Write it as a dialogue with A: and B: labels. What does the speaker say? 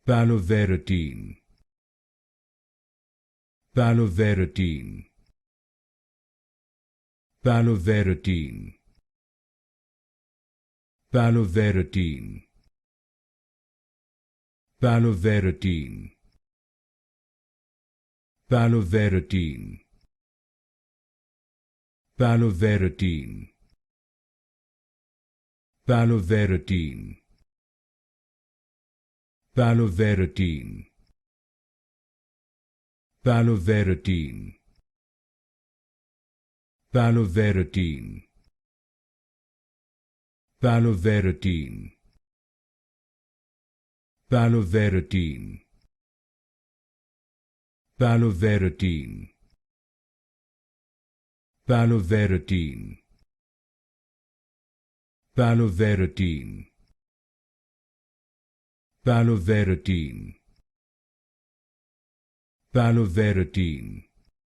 A: Palovarotene, Palovarotene, Palovarotene, Palovarotene, Palovarotene, Palovarotene, Palovarotene, Palovarotene, Palovarotene, Palovarotene, Palovarotene, Palovarotene, Palovarotene, Palovarotene, Palovarotene, Palovarotene, Palovarotene, Palovarotene,